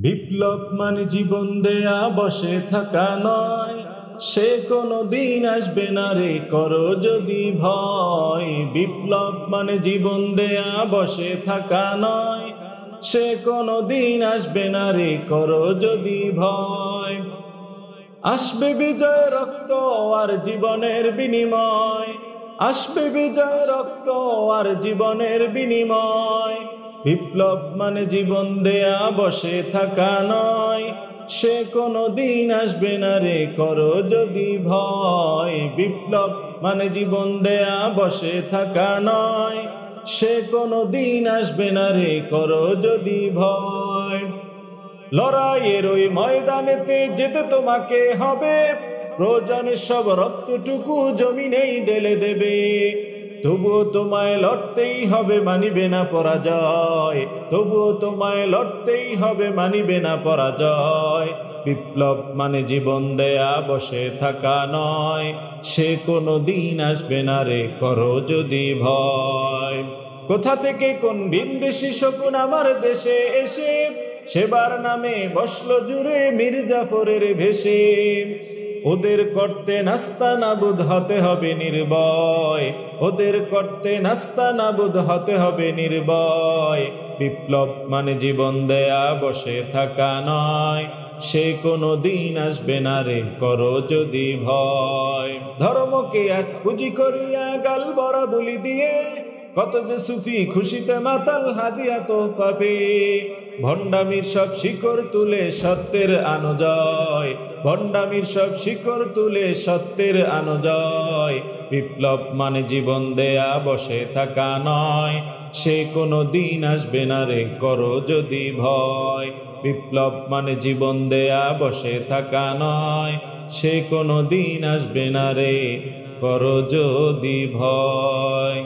বিপ্লব মানে জীবন দেয়া বসে থাকা নয়, সে কোনো দিন আসবে না রে করো যদি ভয়। বিপ্লব মানে জীবন দেয়া বসে থাকা নয়, সে কোনো দিন আসবে না রে করো যদি ভয়। আসবে বিজয় রক্ত আর জীবনের বিনিময়, আসবে বিজয় রক্ত আর জীবনের বিনিময়। বিপ্লব মানে জীবন দেয়া বসে থাকা নয়, সে কোনো দিন আসবে না রে করো যদি ভয়। বিপ্লব মানে জীবন দেয়া বসে থাকা নয়, সে কোনো দিন আসবে না রে করো যদি ভয়। লড়াইয়ের ওই ময়দানেতে যেতে তোমাকে হবে, প্রয়োজনে সব রক্তটুকু জমিনেই ঢেলে দেবে। তবুও তোমায় লড়তেই হবে, মানিবে না পরাজয়। তবুও তোমায় লড়তেই হবে, মানিবে না পরাজয়। বিপ্লব মানে জীবন দেয়া বসে থাকা নয়, সে কোনো দিন আসবে না রে করো যদি ভয়। কোথা থেকে কোন ভিনদেশী শকুন আমার দেশে এসে সেবার নামে বসলো জুড়ে মির্জাফরের ভেসে। ওদের করতে নাস্তা নাবুদ হতে হবে নির্ভয়, ওদের করতে নাস্তা নাবুদ হতে হবে নির্ভয়। বিপ্লব মানে জীবন দেয়া বসে থাকা নয়, সে কোনো দিন আসবে না রে করো যদি ভয়। ধর্মকে আজ পুঁজি করিয়া গাল বরা বলি দিয়ে, কত যে সুফি খুশিতে মাতাল হাদিয়া তোহফা পেয়ে। ভণ্ডামির সব শিকড় তুলে সত্যের আনো জয়, ভণ্ডামির সব শিকড় তুলে সত্যের আনো জয়। বিপ্লব মানে জীবন দেয়া বসে থাকা নয়, সে কোনো দিন আসবে না রে করো যদি ভয়। বিপ্লব মানে জীবন দেয়া বসে থাকা নয়, সে কোনো দিন আসবে না রে করো যদি ভয়।